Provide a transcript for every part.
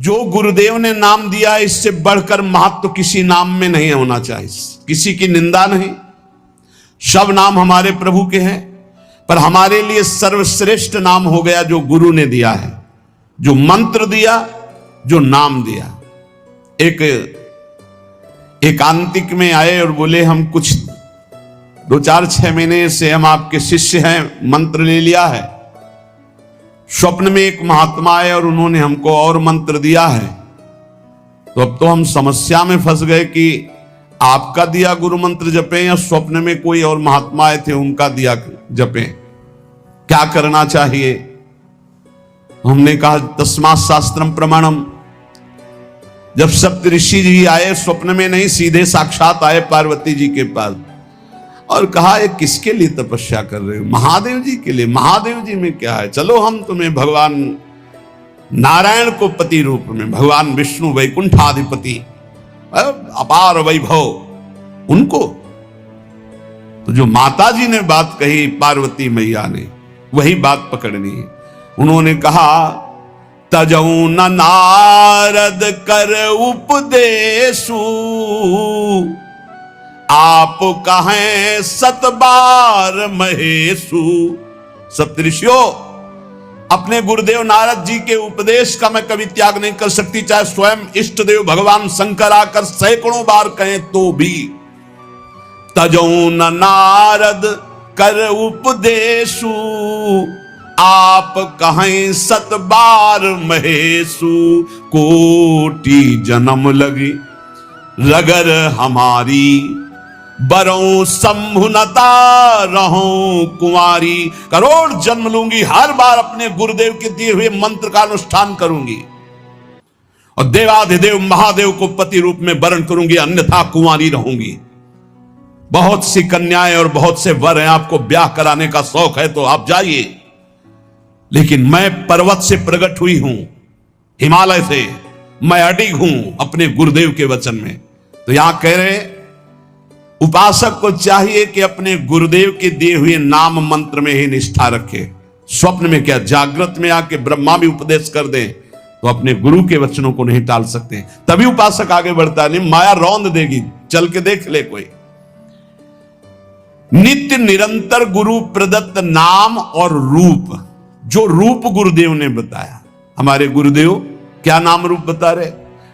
जो गुरुदेव ने नाम दिया इससे बढ़कर महत्व किसी नाम में नहीं होना चाहिए। किसी की निंदा नहीं, सब नाम हमारे प्रभु के हैं, पर हमारे लिए सर्वश्रेष्ठ नाम हो गया जो गुरु ने दिया है, जो मंत्र दिया, जो नाम दिया। एकांतिक में आए और बोले हम कुछ 2-4-6 महीने से हम आपके शिष्य हैं, मंत्र ले लिया है। स्वप्न में एक महात्मा आए और उन्होंने हमको और मंत्र दिया है, तो अब तो हम समस्या में फंस गए कि आपका दिया गुरु मंत्र जपें या स्वप्न में कोई और महात्मा आए थे उनका दिया जपें, क्या करना चाहिए। हमने कहा तस्मात् शास्त्रम प्रमाणम। जब सप्तऋषि जी आए, स्वप्न में नहीं सीधे साक्षात आए पार्वती जी के पास और कहा ये किसके लिए तपस्या कर रहे हो? महादेव जी के लिए। महादेव जी में क्या है, चलो हम तुम्हें भगवान नारायण को पति रूप में, भगवान विष्णु वैकुंठाधिपति अपार वैभव उनको। तो जो माता जी ने बात कही पार्वती मैया ने, वही बात पकड़नी है। उन्होंने कहा तजऊ न नारद कर उपदेशु, आप कहें सतबार महेशु। सप्तऋषियों, अपने गुरुदेव नारद जी के उपदेश का मैं कभी त्याग नहीं कर सकती, चाहे स्वयं इष्ट देव भगवान शंकर आकर सैकड़ों बार कहें तो भी। तजौ न नारद कर उपदेशु, आप कहें सतबार महेशु। कोटि जन्म लगी रगर हमारी, बरों संभुनता रहूं कुंवारी। करोड़ जन्म लूंगी, हर बार अपने गुरुदेव के दिए हुए मंत्र का अनुष्ठान करूंगी और देवाधिदेव महादेव को पति रूप में वरण करूंगी, अन्यथा कुंवारी रहूंगी। बहुत सी कन्याएं और बहुत से वर हैं, आपको ब्याह कराने का शौक है तो आप जाइए, लेकिन मैं पर्वत से प्रकट हुई हूं, हिमालय से मैं अडिग हूं अपने गुरुदेव के वचन में। तो यहां कह रहे उपासक को चाहिए कि अपने गुरुदेव के दिए हुए नाम मंत्र में ही निष्ठा रखे। स्वप्न में क्या, जागृत में आके ब्रह्मा भी उपदेश कर दें तो अपने गुरु के वचनों को नहीं टाल सकते, तभी उपासक आगे बढ़ता है। नहीं माया रौंद देगी, चल के देख ले कोई। नित्य निरंतर गुरु प्रदत्त नाम और रूप, जो रूप गुरुदेव ने बताया। हमारे गुरुदेव क्या नाम रूप बता रहे?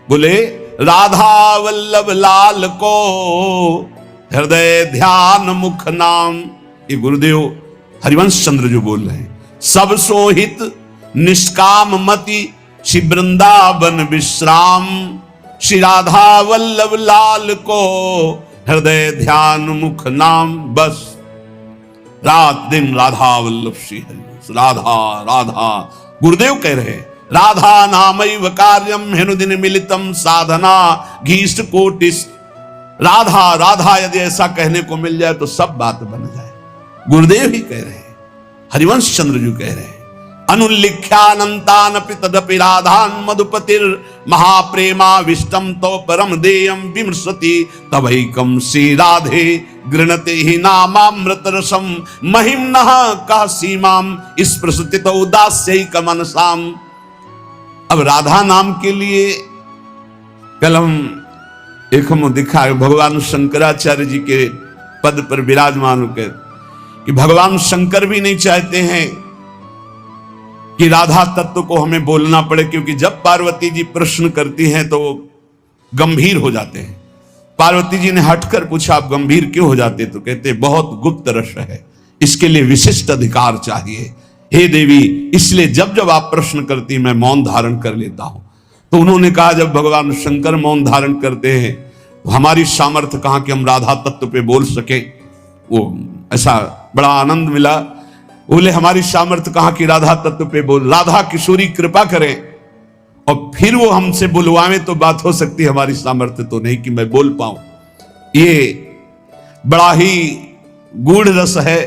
बोले राधा वल्लभ लाल को हृदय ध्यान मुख नाम। ये गुरुदेव हरिवंश चंद्र जो बोल रहे हैं, सब सोहित निष्काम मति श्री वृंदावन विश्राम। श्री राधा वल्लभ लाल को हृदय ध्यान मुख नाम। बस रात दिन राधा वल्लभ श्री हरि, राधा राधा। गुरुदेव कह रहे हैं राधा नामैव कार्यम हेनुदिन मिलितम साधना घीष्ट कोटिस। राधा राधा यदि ऐसा कहने को मिल जाए तो सब बात बन जाए। गुरुदेव ही कह रहे हैं, हरिवंश चंद्र जी कह रहे हैं अनुल्लिख्यानंतानपि तदपि राधान मधुपतिर महाप्रेमा विष्टम तो परम देयम विमृशति तवैकम श्री राधे गृणते ही नामामृत रसम महिम्नः का सीमाम स्पृशति उदास्यैक मनसाम। अब राधा नाम के लिए कल हम दिखा भगवान शंकराचार्य जी के पद पर विराजमान होकर कि भगवान शंकर भी नहीं चाहते हैं कि राधा तत्व को हमें बोलना पड़े, क्योंकि जब पार्वती जी प्रश्न करती हैं तो गंभीर हो जाते हैं। पार्वती जी ने हटकर पूछा आप गंभीर क्यों हो जाते? तो कहते बहुत गुप्त रस है, इसके लिए विशिष्ट अधिकार चाहिए। हे देवी, इसलिए जब जब आप प्रश्न करती मैं मौन धारण कर लेता हूं। तो उन्होंने कहा जब भगवान शंकर मौन धारण करते हैं तो हमारी सामर्थ्य कहां कि हम राधा तत्व पे बोल सके। वो ऐसा बड़ा आनंद मिला। बोले हमारी सामर्थ्य कहां कि राधा तत्व पे बोल, राधा किशोरी कृपा करें और फिर वो हमसे बुलवाएं तो बात हो सकती, हमारी सामर्थ्य तो नहीं कि मैं बोल पाऊं। ये बड़ा ही गूढ़ रस है।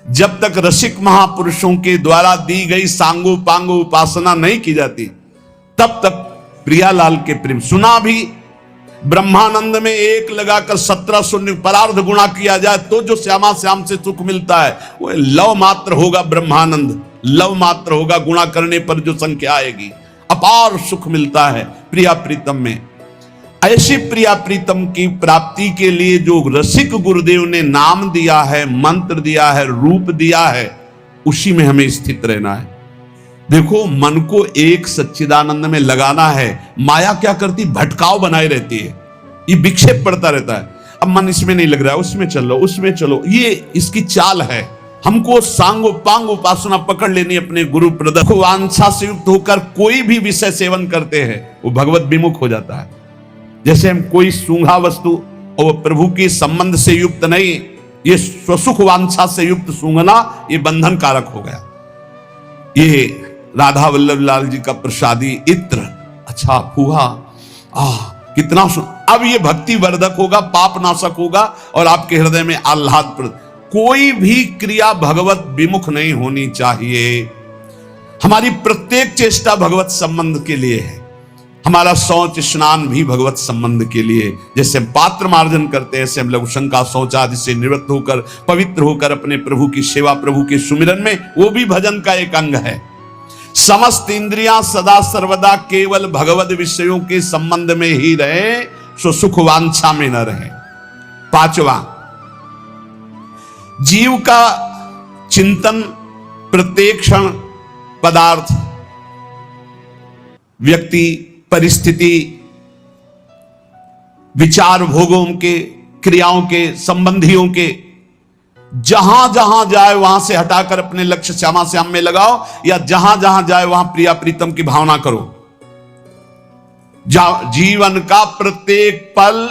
जब तक रसिक महापुरुषों के द्वारा दी गई सांगो पांगो उपासना नहीं की जाती तब तक प्रियालाल के प्रेम सुना भी। ब्रह्मानंद में 1 लगाकर 1700 परार्ध गुणा किया जाए तो जो श्यामा श्याम से सुख मिलता है वो लव मात्र होगा। ब्रह्मानंद लव मात्र होगा, गुणा करने पर जो संख्या आएगी। अपार सुख मिलता है प्रिया प्रीतम में। ऐसी प्रिया प्रीतम की प्राप्ति के लिए जो रसिक गुरुदेव ने नाम दिया है, मंत्र दिया है, रूप दिया है, उसी में हमें स्थित रहना है। देखो, मन को एक सच्चिदानंद में लगाना है। माया क्या करती, भटकाव बनाए रहती है, ये विक्षेप पड़ता रहता है। अब मन इसमें नहीं लग रहा है, उसमें चलो, उसमें चलो, ये इसकी चाल है। हमको सांगो पांग उपासना पकड़ लेनी अपने गुरु प्रदत्त वांछा से युक्त होकर कोई भी विषय सेवन करते हैं, वो भगवत विमुख हो जाता है। जैसे हम कोई सूंघा वस्तु और प्रभु के संबंध से युक्त नहीं, ये स्वसुख वांछा से युक्त सूंघना, ये बंधन कारक हो गया। ये राधा वल्लभ लाल जी का प्रसादी इत्र, अच्छा फूहा, कितना अब ये भक्ति वर्धक होगा, पाप नाशक होगा और आपके हृदय में आह्लाद। कोई भी क्रिया भगवत विमुख नहीं होनी चाहिए। हमारी प्रत्येक चेष्टा भगवत संबंध के लिए है। हमारा शौच स्नान भी भगवत संबंध के लिए। जैसे हम पात्र मार्जन करते हैं, ऐसे हम लघु शंका शौच आदि से निवृत्त होकर पवित्र होकर अपने प्रभु की सेवा, प्रभु के सुमिरन में, वो भी भजन का एक अंग है। समस्त इंद्रियां सदा सर्वदा केवल भगवत विषयों के संबंध में ही रहे, सो सुख वांछा में न रहे। पांचवा, जीव का चिंतन प्रत्येक क्षण पदार्थ, व्यक्ति, परिस्थिति, विचार भोगों के, क्रियाओं के, संबंधियों के, जहां जहां जाए वहां से हटाकर अपने लक्ष्य श्यामा श्याम में लगाओ, या जहां जहां जाए वहां प्रिया प्रीतम की भावना करो। जीवन का प्रत्येक पल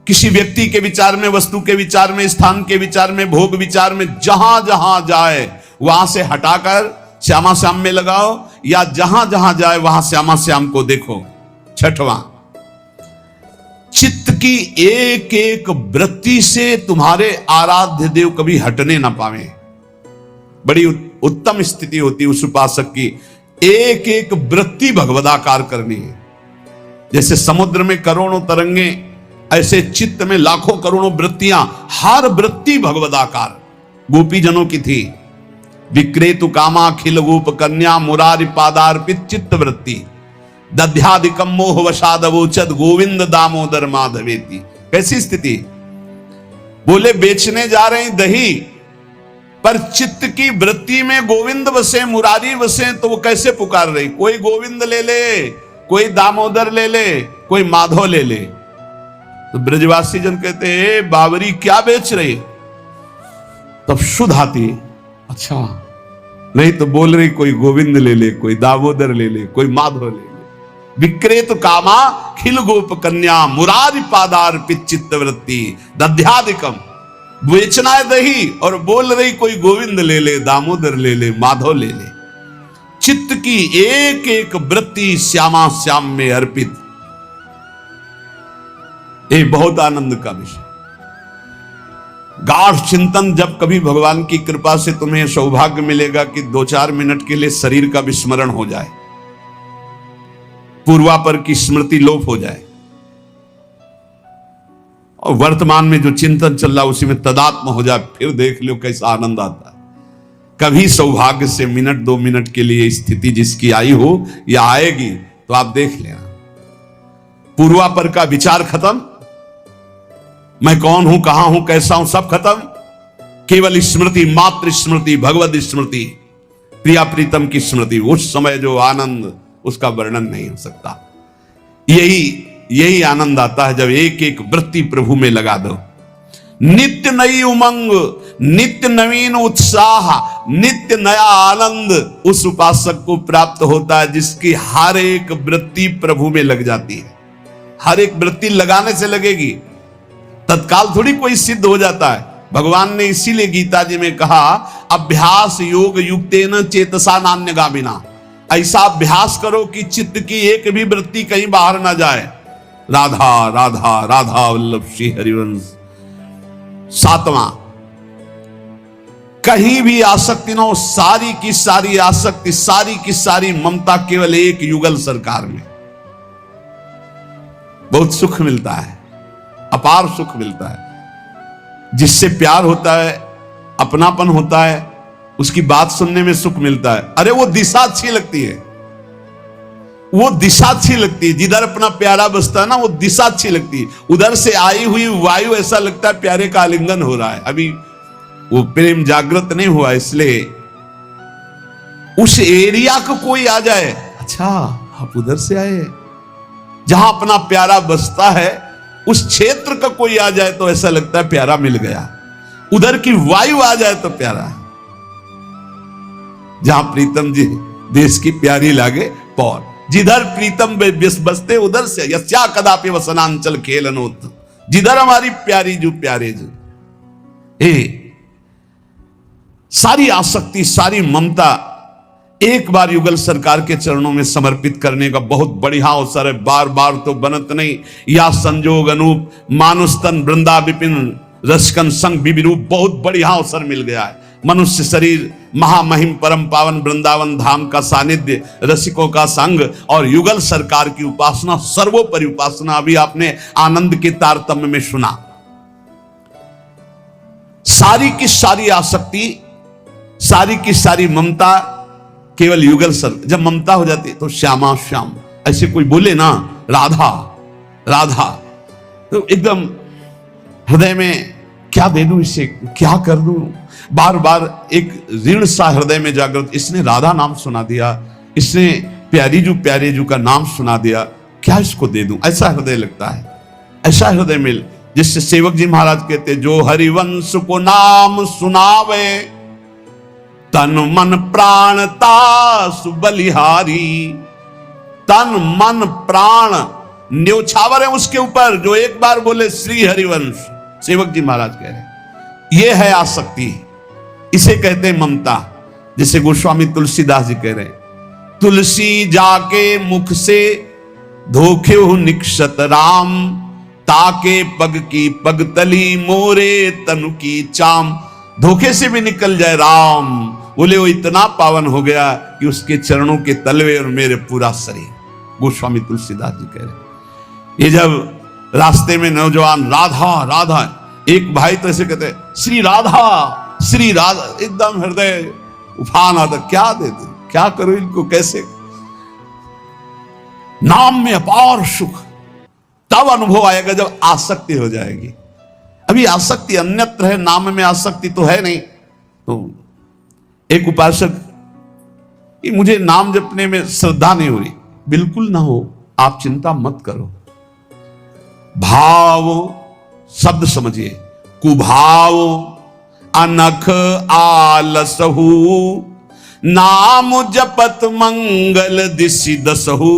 किसी व्यक्ति के विचार में, वस्तु के विचार में, स्थान के विचार में, भोग विचार में, जहां जहां जाए वहां से हटाकर श्यामा श्याम में लगाओ, या जहां जहां जाए वहां श्यामा श्याम को देखो। छठवां, चित्त की एक एक वृत्ति से तुम्हारे आराध्य देव कभी हटने ना पावे। बड़ी उत्तम स्थिति होती है उस उपासक की, एक एक वृत्ति भगवदाकार करनी है। जैसे समुद्र में करोड़ों तरंगे, ऐसे चित्त में लाखों करोड़ों वृत्तियां, हर वृत्ति भगवदाकार। गोपी जनों की थी, विक्रेतु कामा खिल गोप कन्या मुरारी पादार्पित चित्त वृत्ति, दध्यादिकम मोह वशादवोचद गोविंद दामोदर माधवेति। कैसी स्थिति, बोले बेचने जा रहे हैं दही, पर चित्त की वृत्ति में गोविंद बसे, मुरारी बसे, तो वो कैसे पुकार रही, कोई गोविंद ले ले, कोई दामोदर ले ले, कोई माधव ले ले। तो ब्रजवासी जन कहते हैं, बावरी क्या बेच रही, तब शुद्ध आती, अच्छा नहीं तो बोल रही कोई गोविंद ले ले, कोई दामोदर ले ले, कोई माधव ले ले। विक्रेत कामा खिल गोप कन्या मुरारी पादार्पित चित्त वृत्ति दध्यादिकम, बेचना है दही और बोल रही कोई गोविंद ले ले, दामोदर ले ले, माधव ले ले। चित्त की एक एक वृत्ति श्यामा श्याम में अर्पित, ये बहुत आनंद का विषय। गाढ़ चिंतन, जब कभी भगवान की कृपा से तुम्हें सौभाग्य मिलेगा कि 2-4 मिनट के लिए शरीर का विस्मरण हो जाए, पूर्वापर की स्मृति लोप हो जाए, और वर्तमान में जो चिंतन चल रहा उसी में तदात्म हो जाए, फिर देख लो कैसा आनंद आता है। कभी सौभाग्य से मिनट 2 मिनट के लिए स्थिति जिसकी आई हो या आएगी, तो आप देख लेना, पूर्वापर का विचार खत्म, मैं कौन हूं, कहां हूं, कैसा हूं, सब खत्म। केवल स्मृति, मात्र स्मृति, भगवत स्मृति, प्रिया प्रीतम की स्मृति। उस समय जो आनंद, उसका वर्णन नहीं हो सकता। यही आनंद आता है जब एक एक वृत्ति प्रभु में लगा दो। नित्य नई उमंग, नित्य नवीन उत्साह, नित्य नया आनंद उस उपासक को प्राप्त होता है जिसकी हर एक वृत्ति प्रभु में लग जाती है। हर एक वृत्ति लगाने से लगेगी, तत्काल थोड़ी कोई सिद्ध हो जाता है। भगवान ने इसीलिए गीता जी में कहा, अभ्यास योग युक्तेन चेतसा नान्यगामिना। ऐसा अभ्यास करो कि चित्त की एक भी वृत्ति कहीं बाहर ना जाए। राधा राधा राधा वल्लभ श्री हरिवंश। 7वां, कहीं भी आसक्ति ना हो, सारी की सारी आसक्ति, सारी की सारी ममता केवल एक युगल सरकार में। बहुत सुख मिलता है, अपार सुख मिलता है। जिससे प्यार होता है, अपनापन होता है, उसकी बात सुनने में सुख मिलता है। अरे वो दिशा अच्छी लगती है, वो दिशा अच्छी लगती है, जिधर अपना प्यारा बसता है ना वो दिशा अच्छी लगती है। उधर से आई हुई वायु ऐसा लगता है प्यारे का आलिंगन हो रहा है, अभी वो प्रेम जागृत नहीं हुआ, इसलिए उस एरिया को कोई आ जाए, अच्छा आप उधर से आए, जहां अपना प्यारा बसता है उस क्षेत्र का कोई आ जाए तो ऐसा लगता है प्यारा मिल गया। उधर की वायु आ जाए तो प्यारा है। जहां प्रीतम जी देश की प्यारी लागे पौर, जिधर प्रीतम बसते उधर से यस्या कदापि वसनांचल खेलनोत, जिधर हमारी प्यारी जो प्यारे जो सारी आसक्ति सारी ममता एक बार युगल सरकार के चरणों में समर्पित करने का बहुत बढ़िया अवसर है। बार बार तो बनत नहीं, या संजोग अनूप मानुस्तन वृंदा विपिन रसकन संग विरूप, बहुत बढ़िया अवसर मिल गया है। मनुष्य शरीर महामहिम परम पावन वृंदावन धाम का सानिध्य, रसिकों का संग और युगल सरकार की उपासना, सर्वोपरि उपासना। अभी आपने आनंद के तारतम्य में सुना, सारी की सारी आसक्ति सारी की सारी ममता केवल युगल सर। जब ममता हो जाती है तो श्यामा श्याम, ऐसे कोई बोले ना राधा राधा तो एकदम हृदय में क्या दे दूं इसे, क्या कर दूं, बार बार एक ऋण सा हृदय में जागृत। इसने राधा नाम सुना दिया, इसने प्यारी जू प्यारे जू का नाम सुना दिया, क्या इसको दे दूं, ऐसा हृदय लगता है। ऐसा हृदय मिल जिससे सेवक जी महाराज कहते, जो हरिवंश को नाम सुनावे तन मन प्राण तासु बलिहारी। तन मन प्राण न्योछावर है उसके ऊपर, जो एक बार बोले श्री हरिवंश। सेवक जी महाराज कह रहे ये है आसक्ति, इसे कहते हैं ममता। जैसे गोस्वामी तुलसीदास जी कह रहे हैं, तुलसी जाके मुख से धोखे हो निक्षत राम, ताके पग की पगतली मोरे तनु की चाम। धोखे से भी निकल जाए राम, बोले वो इतना पावन हो गया कि उसके चरणों के तलवे और मेरे पूरा शरीर। गोस्वामी तुलसीदास जी कह रहे, ये जब रास्ते में नौजवान राधा राधा, एक भाई तो ऐसे कहते श्री राधा श्री राधा, एकदम हृदय उफान आता, क्या दे दे, क्या करूं इनको, कैसे। नाम में अपार सुख तब अनुभव आएगा जब आसक्ति हो जाएगी। अभी आसक्ति अन्यत्र है, नाम में आसक्ति तो है नहीं। तो एक उपासक कि मुझे नाम जपने में श्रद्धा नहीं हो रही, बिल्कुल ना हो, आप चिंता मत करो। भाव शब्द समझिए, कुभाव अनख आलसहु, नाम जपत मंगल दिशि दसहु।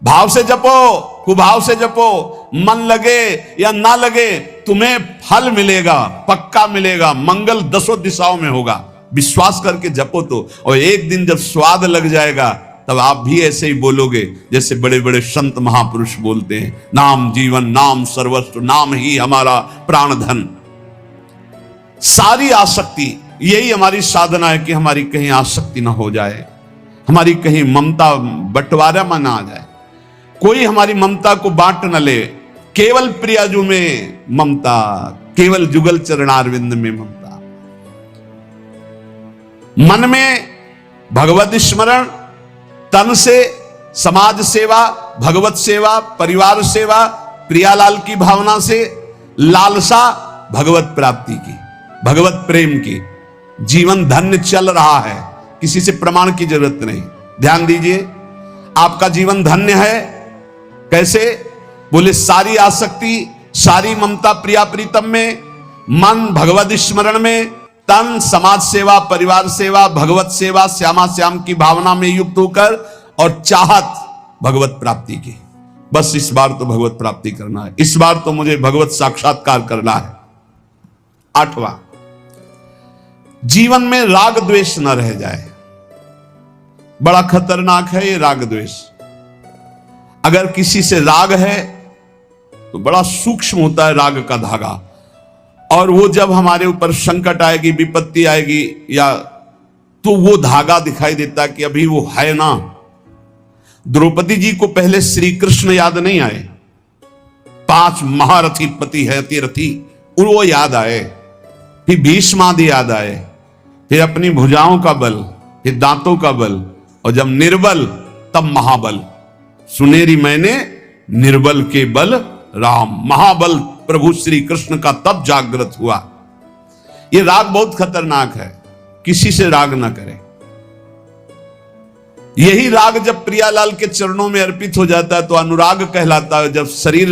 भाव से जपो, कुभाव से जपो, मन लगे या ना लगे तुम्हें फल मिलेगा, पक्का मिलेगा, मंगल दसों दिशाओं में होगा। विश्वास करके जपो तो, और एक दिन जब स्वाद लग जाएगा तब आप भी ऐसे ही बोलोगे जैसे बड़े बड़े संत महापुरुष बोलते हैं, नाम जीवन, नाम सर्वस्व, नाम ही हमारा प्राण धन। सारी आसक्ति, यही हमारी साधना है कि हमारी कहीं आसक्ति ना हो जाए, हमारी कहीं ममता बंटवारा में ना आ जाए, कोई हमारी ममता को बांट न ले। केवल प्रियाजू में ममता, केवल जुगल चरणारविंद में ममता। मन में भगवत स्मरण, तन से समाज सेवा, भगवत सेवा, परिवार सेवा, प्रियालाल की भावना से लालसा भगवत प्राप्ति की, भगवत प्रेम की। जीवन धन्य चल रहा है, किसी से प्रमाण की जरूरत नहीं। ध्यान दीजिए, आपका जीवन धन्य है। कैसे? बोले सारी आसक्ति, सारी ममता प्रिया प्रीतम में, मन भगवत स्मरण में, तन समाज सेवा, परिवार सेवा, भगवत सेवा, श्यामा श्याम की भावना में युक्त होकर, और चाहत भगवत प्राप्ति की। बस इस बार तो भगवत प्राप्ति करना है, इस बार तो मुझे भगवत साक्षात्कार करना है। 8वां, जीवन में राग द्वेष न रह जाए। बड़ा खतरनाक है ये राग द्वेष। अगर किसी से राग है तो बड़ा सूक्ष्म होता है राग का धागा, और वो जब हमारे ऊपर संकट आएगी, विपत्ति आएगी, या तो वो धागा दिखाई देता कि अभी वो है ना। द्रौपदी जी को पहले श्री कृष्ण याद नहीं आए, 5 महारथी पति है अतिरथी, वो याद आए, फिर भीष्मादि याद आए, फिर अपनी भुजाओं का बल, फिर दांतों का बल, और जब निर्बल तब महाबल, सुनेरी मैंने निर्बल के बल राम। महाबल प्रभु श्री कृष्ण का तब जागृत हुआ। ये राग बहुत खतरनाक है, किसी से राग ना करें। यही राग जब प्रियालाल के चरणों में अर्पित हो जाता है तो अनुराग कहलाता है। जब शरीर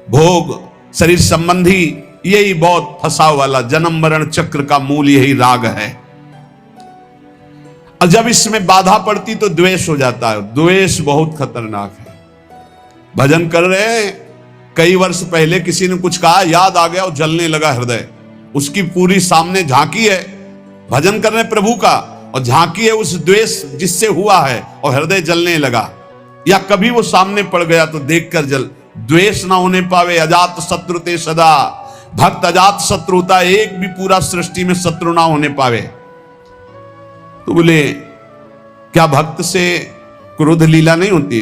भोग, शरीर संबंधी, यही बहुत फंसाव वाला जन्म मरण चक्र का मूल यही राग है। और जब इसमें बाधा पड़ती तो द्वेष हो जाता है। द्वेष बहुत खतरनाक है। भजन कर रहे हैं, कई वर्ष पहले किसी ने कुछ कहा, याद आ गया और जलने लगा हृदय। उसकी पूरी सामने झांकी है, भजन कर रहे प्रभु का, और झांकी है उस द्वेष जिससे हुआ है और हृदय जलने लगा। या कभी वो सामने पड़ गया तो देखकर जल। द्वेष ना होने पावे, अजात शत्रु ते सदा। भक्त अजात शत्रु होता है, एक भी पूरा सृष्टि में शत्रु ना होने पावे। तो बोले क्या भक्त से क्रोध लीला नहीं होती?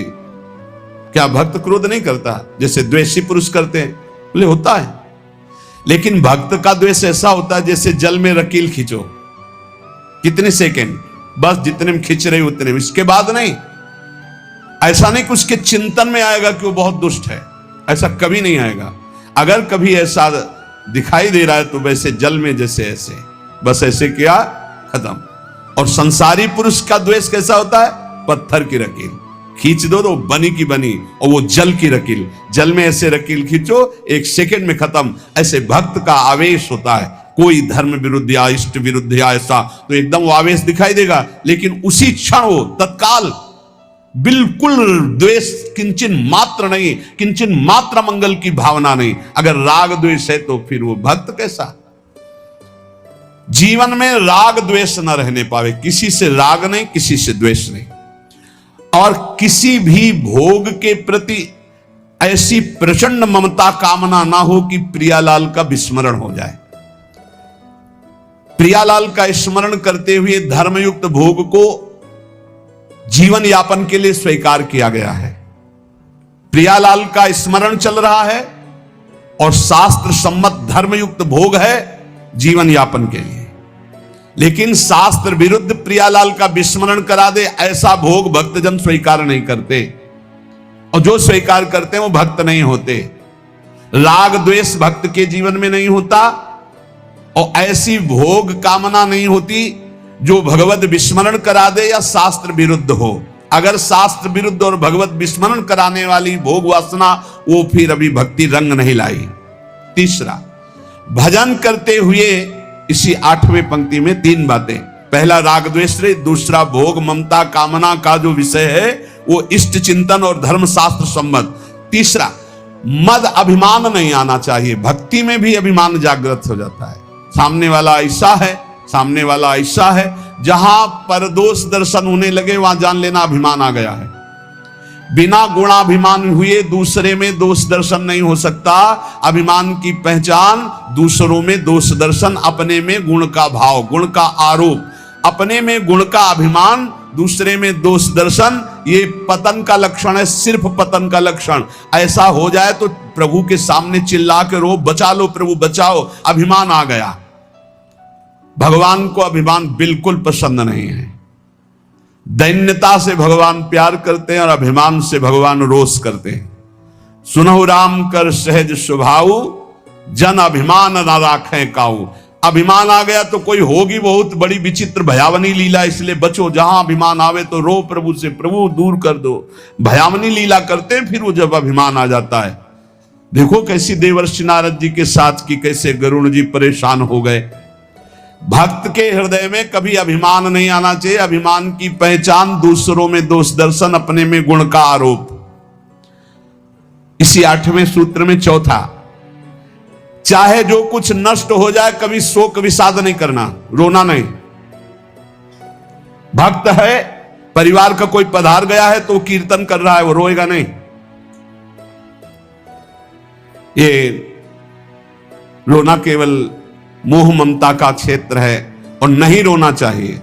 क्या भक्त क्रोध नहीं करता जैसे द्वेषी पुरुष करते हैं? बोले होता है, लेकिन भक्त का द्वेष ऐसा होता है जैसे जल में रकील खींचो, कितने सेकंड, बस जितने में खींच रहे उतने में, इसके बाद नहीं। ऐसा नहीं कि उसके चिंतन में आएगा कि वो बहुत दुष्ट है, ऐसा कभी नहीं आएगा। अगर कभी ऐसा दिखाई दे रहा है तो वैसे जल में जैसे ऐसे, बस ऐसे किया, खत्म। और संसारी पुरुष का द्वेष कैसा होता है? पत्थर की रकील खींच दो तो बनी की बनी, और वो जल की रकील, जल में ऐसे रकील खींचो, एक सेकंड में खत्म। ऐसे भक्त का आवेश होता है। कोई धर्म विरुद्ध या इष्ट विरुद्ध या ऐसा तो एकदम वो आवेश दिखाई देगा, लेकिन उसी क्षण वो तत्काल बिल्कुल द्वेष किंचन मात्र नहीं, किंचन मात्र मंगल की भावना नहीं। अगर राग द्वेष है तो फिर वो भक्त कैसा? जीवन में राग द्वेष न रहने पावे, किसी से राग नहीं, किसी से द्वेष नहीं। और किसी भी भोग के प्रति ऐसी प्रचंड ममता कामना ना हो कि प्रियालाल का विस्मरण हो जाए। प्रियालाल का स्मरण करते हुए धर्मयुक्त भोग को जीवन यापन के लिए स्वीकार किया गया है। प्रियालाल का स्मरण चल रहा है और शास्त्र सम्मत धर्मयुक्त भोग है जीवन यापन के लिए। लेकिन शास्त्र विरुद्ध प्रियालाल का विस्मरण करा दे ऐसा भोग भक्तजन स्वीकार नहीं करते, और जो स्वीकार करते हैं वो भक्त नहीं होते। राग द्वेष भक्त के जीवन में नहीं होता, और ऐसी भोग कामना नहीं होती जो भगवत विस्मरण करा दे या शास्त्र विरुद्ध हो। अगर शास्त्र विरुद्ध और भगवत विस्मरण कराने वाली भोग वासना, वो फिर अभी भक्ति रंग नहीं लाई। तीसरा, भजन करते हुए इसी 8वें पंक्ति में 3 बातें। पहला राग द्वेष, दूसरा भोग ममता कामना का जो विषय है वो इष्ट चिंतन और धर्म शास्त्र सम्मत। तीसरा, मद अभिमान नहीं आना चाहिए। भक्ति में भी अभिमान जागृत हो जाता है। सामने वाला ऐसा है, सामने वाला ऐसा है, जहां परदोष दर्शन होने लगे वहां जान लेना अभिमान आ गया है। बिना गुणाभिमान हुए दूसरे में दोष दर्शन नहीं हो सकता। अभिमान की पहचान दूसरों में दोष दर्शन, अपने में गुण का भाव, गुण का आरोप, अपने में गुण का अभिमान, दूसरे में दोष दर्शन, ये पतन का लक्षण है, सिर्फ पतन का लक्षण। ऐसा हो जाए तो प्रभु के सामने चिल्ला के रो, बचा लो प्रभु बचाओ, अभिमान आ गया। भगवान को अभिमान बिल्कुल पसंद नहीं है। दैन्यता से भगवान प्यार करते हैं और अभिमान से भगवान रोष करते हैं। सुनहु राम कर सहज स्वभाव, जन अभिमान न राखें काऊ। अभिमान आ गया तो कोई होगी बहुत बड़ी विचित्र भयावनी लीला, इसलिए बचो। जहां अभिमान आवे तो रो प्रभु से, प्रभु दूर कर दो। भयावनी लीला करते हैं फिर वो जब अभिमान आ जाता है। देखो कैसी देवर्षि नारद जी के साथ की, कैसे गरुण जी परेशान हो गए। भक्त के हृदय में कभी अभिमान नहीं आना चाहिए। अभिमान की पहचान दूसरों में दोष दर्शन, अपने में गुण का आरोप। इसी 8वें सूत्र में चौथा, चाहे जो कुछ नष्ट हो जाए कभी शोक विषाद नहीं करना, रोना नहीं। भक्त है, परिवार का कोई पधार गया है तो कीर्तन कर रहा है, वो रोएगा नहीं। ये रोना केवल मोह ममता का क्षेत्र है और नहीं रोना चाहिए।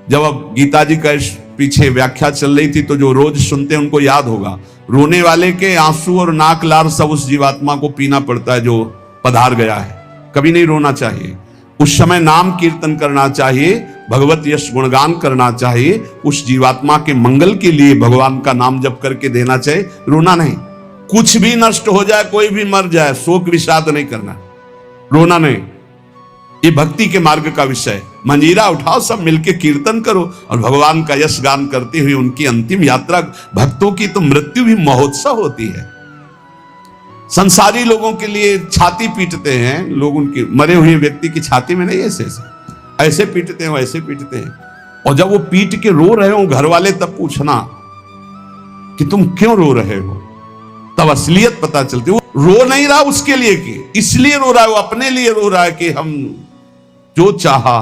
जब अब गीता जी का पीछे व्याख्या चल रही थी तो जो रोज सुनते हैं उनको याद होगा, रोने वाले के आंसू और नाक लार सब उस जीवात्मा को पीना पड़ता है जो पधार गया है। कभी नहीं रोना चाहिए। उस समय नाम कीर्तन करना चाहिए, भगवत यश गुणगान करना चाहिए, उस जीवात्मा के मंगल के लिए भगवान का नाम जप करके देना चाहिए, रोना नहीं। कुछ भी नष्ट हो जाए, कोई भी मर जाए, शोक विषाद नहीं करना, रोना नहीं। ये भक्ति के मार्ग का विषय है। मंजीरा उठाओ, सब मिलके कीर्तन करो और भगवान का यश गान करते हुए उनकी अंतिम यात्रा। भक्तों की तो मृत्यु भी महोत्सव होती है। संसारी लोगों के लिए छाती पीटते हैं लोग, उनकी मरे हुए व्यक्ति की छाती में नहीं, ऐसे ऐसे पीटते हैं, वैसे पीटते हैं। और जब वो पीट के रो रहे हो घर वाले, तब पूछना कि तुम क्यों रो रहे हो, तब असलियत पता चलती है। वो रो नहीं रहा उसके लिए कि इसलिए रो रहा है, वो अपने लिए रो रहा है कि हम जो चाहा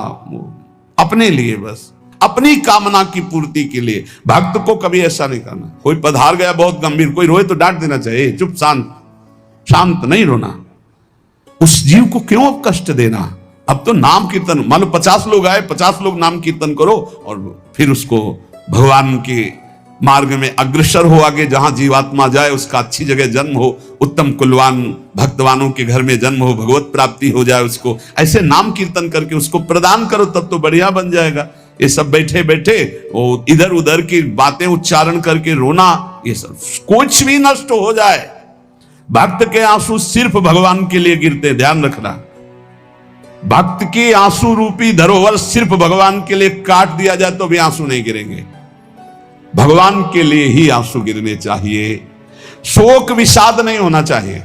अपने लिए, बस अपनी कामना की पूर्ति के लिए। भक्त को कभी ऐसा नहीं करना। कोई पधार गया बहुत गंभीर, कोई रोए तो डांट देना चाहिए, चुप शांत नहीं रोना। उस जीव को क्यों कष्ट देना। अब तो नाम कीर्तन, मान लो 50 लोग आए, 50 लोग नाम कीर्तन करो और फिर उसको भगवान के मार्ग में अग्रसर हो, आगे जहां जीवात्मा जाए उसका अच्छी जगह जन्म हो, उत्तम कुलवान भक्तवानों के घर में जन्म हो, भगवत प्राप्ति हो जाए उसको। ऐसे नाम कीर्तन करके उसको प्रदान करो, तब तो बढ़िया बन जाएगा। ये सब बैठे बैठे वो इधर उधर की बातें उच्चारण करके रोना, ये सब कुछ भी नष्ट हो जाए। भक्त के आंसू सिर्फ भगवान के लिए गिरते, ध्यान रखना। भक्त के आंसू रूपी धरोहर सिर्फ भगवान के लिए काट दिया जाए तो भी आंसू नहीं गिरेंगे। भगवान के लिए ही आंसू गिरने चाहिए। शोक विषाद नहीं होना चाहिए।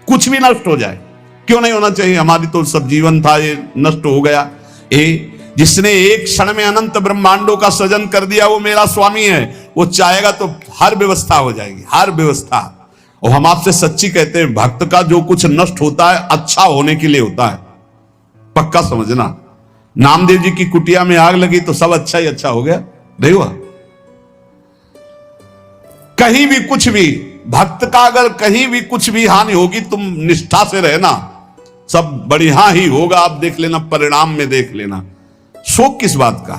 कुछ भी नष्ट हो जाए, क्यों नहीं होना चाहिए। हमारी तो सब जीवन था, ये नष्ट हो गया। जिसने एक क्षण में अनंत ब्रह्मांडों का सृजन कर दिया, वो मेरा स्वामी है। वो चाहेगा तो हर व्यवस्था हो जाएगी, हर व्यवस्था। और हम आपसे सच्ची कहते हैं, भक्त का जो कुछ नष्ट होता है अच्छा होने के लिए होता है, पक्का समझना। नामदेव जी की कुटिया में आग लगी तो सब अच्छा ही अच्छा हो गया, नहीं हुआ। कहीं भी कुछ भी, भक्त का अगर कहीं भी कुछ भी हानि होगी, तुम निष्ठा से रहना, सब बढ़िया ही होगा। आप देख लेना, परिणाम में देख लेना। शोक किस बात का।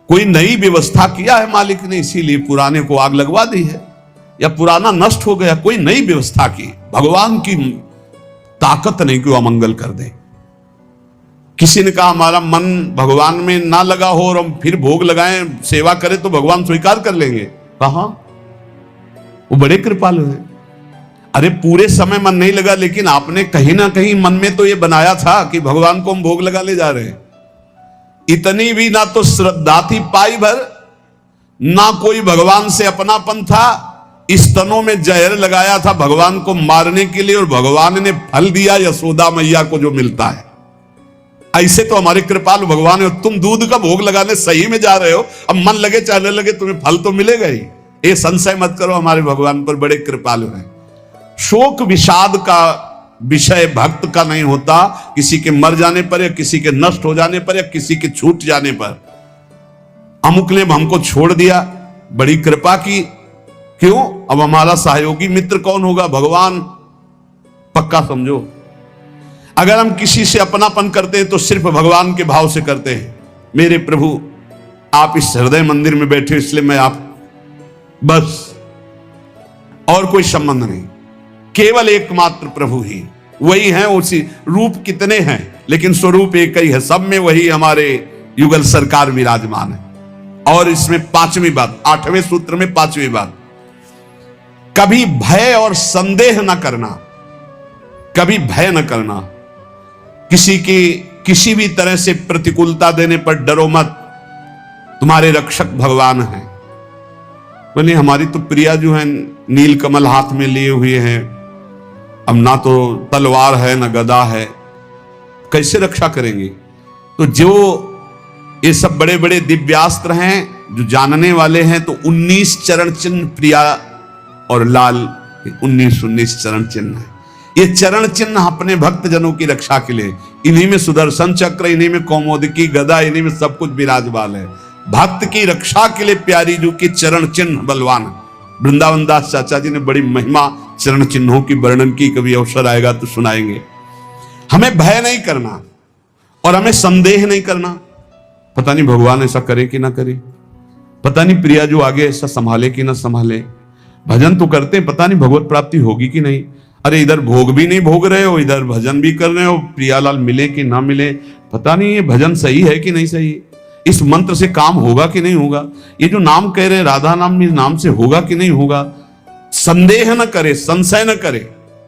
कोई नई व्यवस्था किया है मालिक ने, इसीलिए पुराने को आग लगवा दी है, या पुराना नष्ट हो गया, कोई नई व्यवस्था की। भगवान की ताकत नहीं कि वो अमंगल कर दे। किसी ने कहा हमारा मन भगवान में ना लगा हो और हम फिर भोग लगाएं, सेवा करें तो भगवान स्वीकार कर लेंगे। कहां, वो बड़े कृपालु है। अरे पूरे समय मन नहीं लगा, लेकिन आपने कहीं ना कहीं मन में तो ये बनाया था कि भगवान को हम भोग लगा ले जा रहे हैं। इतनी भी ना तो श्रद्धा थी पाई भर, ना कोई भगवान से अपनापन था। स्तनों में जहर लगाया था भगवान को मारने के लिए, और भगवान ने फल दिया यशोदा मैया को जो मिलता है। ऐसे तो हमारे कृपालु भगवान है। तुम दूध का भोग लगाने सही में जा रहे हो, अब मन लगे चाहने लगे, तुम्हें फल तो मिलेगा ही। ये संशय मत करो, हमारे भगवान पर बड़े कृपालु हैं। शोक विषाद का विषय भक्त का नहीं होता। किसी के मर जाने पर, या किसी के नष्ट हो जाने पर, या किसी के छूट जाने पर। अमुक ने हमको छोड़ दिया, बड़ी कृपा की, क्यों। अब हमारा सहयोगी मित्र कौन होगा, भगवान। पक्का समझो, अगर हम किसी से अपनापन करते हैं तो सिर्फ भगवान के भाव से करते हैं। मेरे प्रभु आप इस हृदय मंदिर में बैठे, इसलिए मैं आप, बस और कोई संबंध नहीं, केवल एकमात्र प्रभु ही वही है। उसी रूप कितने हैं, लेकिन स्वरूप एक ही है। सब में वही हमारे युगल सरकार विराजमान है। और इसमें 5वीं बात, 8वें सूत्र में 5वीं बात, कभी भय और संदेह न करना। कभी भय न करना, किसी की किसी भी तरह से प्रतिकूलता देने पर डरो मत, तुम्हारे रक्षक भगवान हैं। बोले हमारी तो प्रिया जो है नील कमल हाथ में लिए हुए हैं, अब ना तो तलवार है ना गदा है, कैसे रक्षा करेंगे। तो जो ये सब बड़े बड़े दिव्यास्त्र हैं, जो जानने वाले हैं, तो 19 चरण चिन्ह प्रिया और लाल 19 चरण चिन्ह है। ये चरण चिन्ह अपने भक्त जनों की रक्षा के लिए, इन्हीं में सुदर्शन चक्र, इन्हीं में कौमोदकी गदा, इन्हीं में सब कुछ विराजमान है। भक्त की रक्षा के लिए प्यारी जी की चरण चिन्ह बलवान। वृंदावन दास चाचा जी ने बड़ी महिमा चरण चिन्हों की वर्णन की, कभी अवसर आएगा तो सुनाएंगे। हमें भय नहीं करना और हमें संदेह नहीं करना, पता नहीं भगवान ऐसा करे कि ना करे, पता नहीं प्रिया जो आगे ऐसा संभाले कि ना संभाले। भजन तो करते हैं, पता नहीं भगवत प्राप्ति होगी कि नहीं। अरे इधर भोग भी नहीं भोग रहे हो, इधर भजन भी कर रहे हो, प्रियालाल मिले कि ना मिले, पता नहीं ये भजन सही है कि नहीं सही, इस मंत्र से काम होगा कि नहीं होगा, ये जो नाम कह रहे हैं राधा नाम, इस नाम से होगा कि नहीं होगा। संदेह न करे, संशय न करे।